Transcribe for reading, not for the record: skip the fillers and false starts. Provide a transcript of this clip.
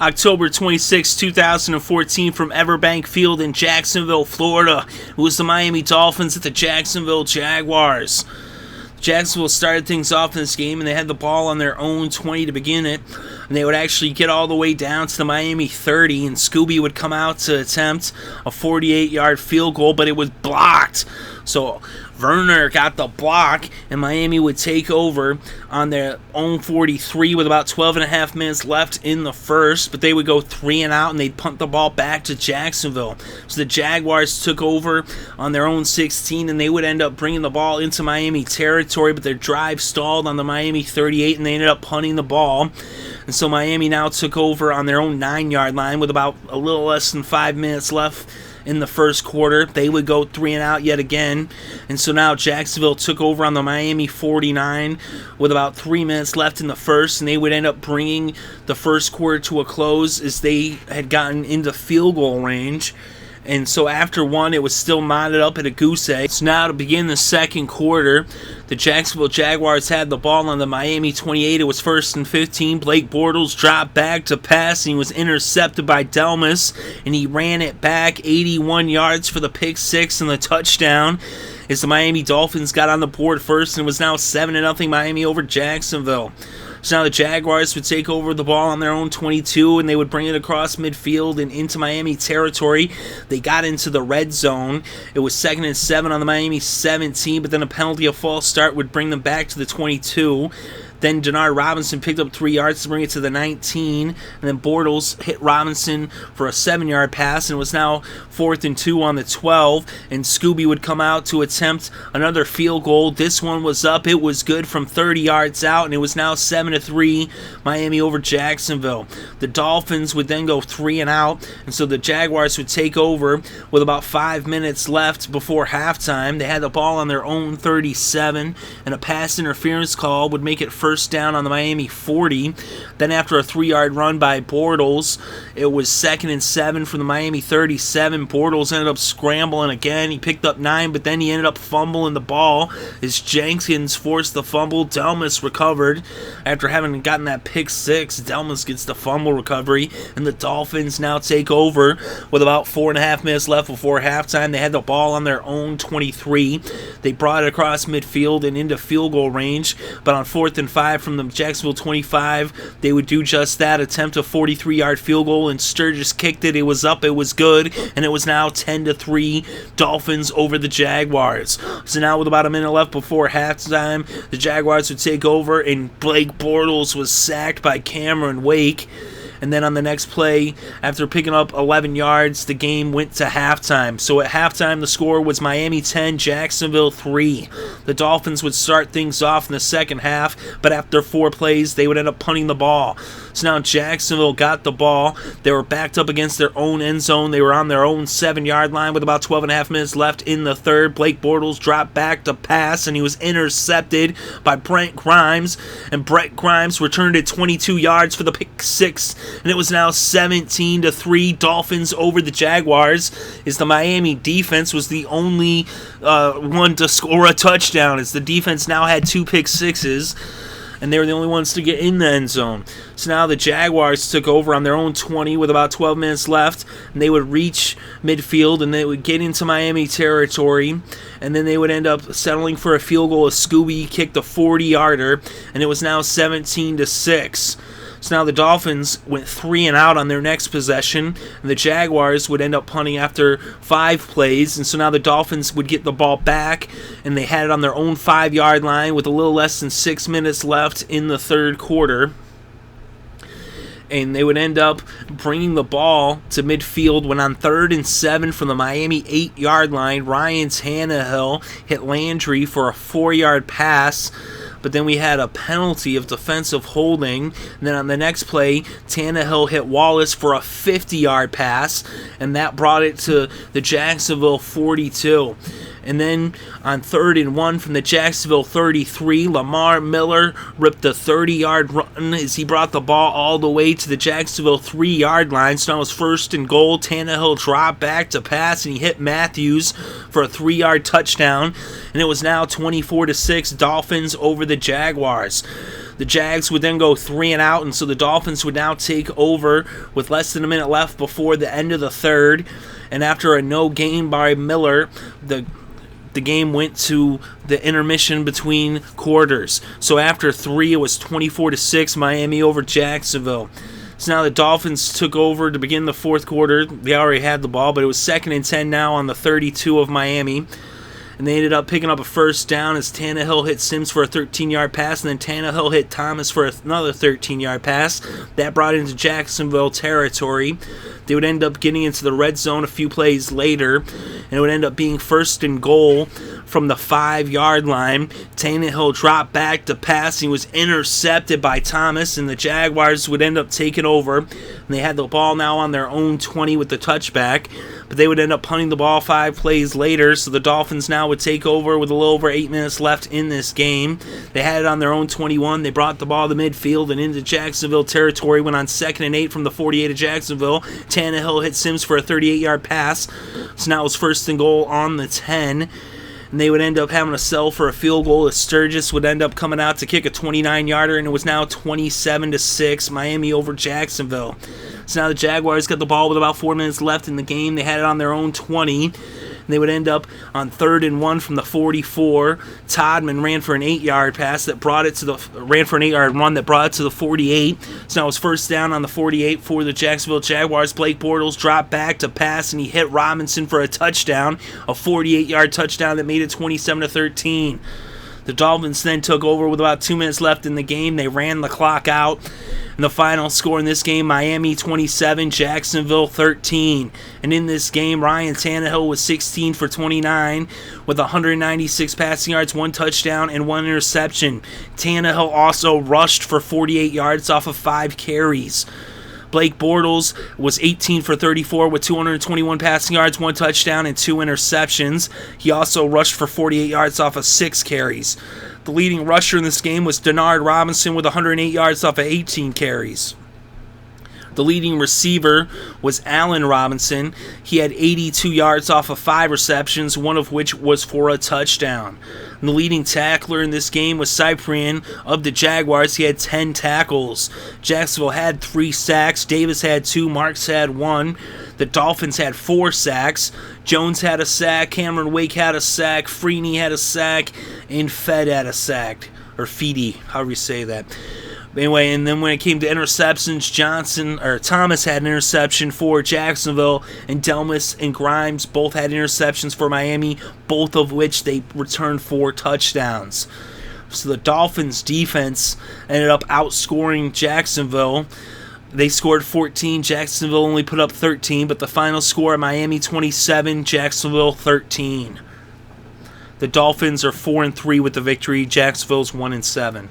October 26, 2014, from EverBank Field in Jacksonville, Florida. It was the Miami Dolphins at the Jacksonville Jaguars. Jacksonville started things off in this game, and they had the ball on their own 20 to begin it. And they would actually get all the way down to the Miami 30, and Scobee would come out to attempt a 48-yard field goal, but it was blocked. So Werner got the block, and Miami would take over on their own 43 with about 12 and a half minutes left in the first, but they would go 3 and out, and they'd punt the ball back to Jacksonville. So the Jaguars took over on their own 16, and they would end up bringing the ball into Miami territory, but their drive stalled on the Miami 38, and they ended up punting the ball. And so Miami now took over on their own 9-yard line with about a little less than 5 minutes left in the first quarter. They would go 3 and out yet again. And so now Jacksonville took over on the Miami 49 with about 3 minutes left in the first, and they would end up bringing the first quarter to a close as they had gotten into field goal range. And so after one, it was still knotted up at a goose egg. So now to begin the second quarter, the Jacksonville Jaguars had the ball on the Miami 28. It was 1st and 15. Blake Bortles dropped back to pass, and he was intercepted by Delmas, and he ran it back 81 yards for the pick six and the touchdown, as the Miami Dolphins got on the board first, and it was now 7-0 Miami over Jacksonville. So now the Jaguars would take over the ball on their own 22, and they would bring it across midfield and into Miami territory. They got into the red zone. It was 2nd and 7 on the Miami 17, but then a penalty of false start would bring them back to the 22. Then Denard Robinson picked up 3 yards to bring it to the 19, and then Bortles hit Robinson for a 7-yard pass, and it was now 4th and 2 on the 12, and Scobee would come out to attempt another field goal. This one was up. It was good from 30 yards out, and it was now 7-3 Miami over Jacksonville. The Dolphins would then go 3 and out, and so the Jaguars would take over with about 5 minutes left before halftime. They had the ball on their own 37, and a pass interference call would make it first down on the Miami 40. Then after a 3-yard run by Bortles, it was 2nd and 7 from the Miami 37. Bortles ended up scrambling again. He picked up 9, but then he ended up fumbling the ball as Jenkins forced the fumble. Delmas recovered after having gotten that pick six. Delmas gets the fumble recovery, and the Dolphins now take over with about 4.5 minutes left before halftime. They had the ball on their own 23. They brought it across midfield and into field goal range, but on 4th and 5 from the Jacksonville 25, they would do just that, attempt a 43-yard field goal, and Sturgis kicked it. It was up, it was good, and it was now 10-3 Dolphins over the Jaguars. So now with about a minute left before halftime, the Jaguars would take over, and Blake Bortles was sacked by Cameron Wake. And then on the next play, after picking up 11 yards, the game went to halftime. So at halftime, the score was Miami 10, Jacksonville 3. The Dolphins would start things off in the second half, but after 4 plays, they would end up punting the ball. So now Jacksonville got the ball. They were backed up against their own end zone. They were on their own 7-yard line with about 12.5 minutes left in the third. Blake Bortles dropped back to pass, and he was intercepted by Brent Grimes. And Brent Grimes returned it 22 yards for the pick six. And it was now 17-3 Dolphins over the Jaguars, as the Miami defense was the only one to score a touchdown, as the defense now had 2 pick sixes, and they were the only ones to get in the end zone. So now the Jaguars took over on their own 20 with about 12 minutes left, and they would reach midfield, and they would get into Miami territory, and then they would end up settling for a field goal as Scobee kicked a 40-yarder, and it was now 17-6. So now the Dolphins went 3 and out on their next possession, and the Jaguars would end up punting after 5 plays, and so now the Dolphins would get the ball back, and they had it on their own 5-yard line with a little less than 6 minutes left in the third quarter. And they would end up bringing the ball to midfield when on 3rd and 7 from the Miami 8-yard line, Ryan Tannehill hit Landry for a 4-yard pass. But then we had a penalty of defensive holding. And then on the next play, Tannehill hit Wallace for a 50-yard pass, and that brought it to the Jacksonville 42. And then on 3rd and 1 from the Jacksonville 33, Lamar Miller ripped a 30-yard run as he brought the ball all the way to the Jacksonville 3-yard line. So now it was 1st and goal. Tannehill dropped back to pass, and he hit Matthews for a 3-yard touchdown. And it was now 24-6 Dolphins over the Jaguars. The Jags would then go 3 and out, and so the Dolphins would now take over with less than a minute left before the end of the third. And after a no gain by Miller, the game went to the intermission between quarters. So after 3, it was 24-6, Miami over Jacksonville. So now the Dolphins took over to begin the fourth quarter. They already had the ball, but it was 2nd and 10 now on the 32 of Miami. And they ended up picking up a first down as Tannehill hit Sims for a 13-yard pass, and then Tannehill hit Thomas for another 13-yard pass. That brought into Jacksonville territory. They would end up getting into the red zone a few plays later, and it would end up being 1st and goal from the 5-yard line. Tannehill dropped back to pass. He was intercepted by Thomas, and the Jaguars would end up taking over. And they had the ball now on their own 20 with the touchback, but they would end up punting the ball 5 plays later, so the Dolphins now would take over with a little over 8 minutes left in this game. They had it on their own 21. They brought the ball to midfield and into Jacksonville territory, went on 2nd and 8 from the 48 of Jacksonville. Tannehill hit Sims for a 38-yard pass, so now it was 1st and goal on the 10. And they would end up having to sell for a field goal as Sturgis would end up coming out to kick a 29-yarder, and it was now 27-6, Miami over Jacksonville. So now the Jaguars got the ball with about 4 minutes left in the game. They had it on their own 20. And they would end up on 3rd and 1 from the 44. Todman ran for an 8-yard pass that brought it to the 48. So now it was 1st down on the 48 for the Jacksonville Jaguars. Blake Bortles dropped back to pass, and he hit Robinson for a touchdown, a 48-yard touchdown that made it 27-13. The Dolphins then took over with about 2 minutes left in the game. They ran the clock out. And the final score in this game, Miami 27, Jacksonville 13. And in this game, Ryan Tannehill was 16 for 29 with 196 passing yards, 1 touchdown, and 1 interception. Tannehill also rushed for 48 yards off of 5 carries. Blake Bortles was 18 for 34 with 221 passing yards, 1 touchdown, and 2 interceptions. He also rushed for 48 yards off of 6 carries. The leading rusher in this game was Denard Robinson with 108 yards off of 18 carries. The leading receiver was Allen Robinson. He had 82 yards off of 5 receptions, one of which was for a touchdown. And the leading tackler in this game was Cyprian of the Jaguars. He had 10 tackles. Jacksonville had 3 sacks. Davis had 2. Marks had 1. The Dolphins had 4 sacks. Jones had a sack. Cameron Wake had a sack. Freeney had a sack. And Fed had a sack. Or Feedy, however you say that. Anyway, and then when it came to interceptions, Thomas had an interception for Jacksonville, and Delmas and Grimes both had interceptions for Miami, both of which they returned for touchdowns. So the Dolphins' defense ended up outscoring Jacksonville. They scored 14. Jacksonville only put up 13, but the final score, Miami 27, Jacksonville 13. The Dolphins are 4-3 with the victory. Jacksonville's 1-7.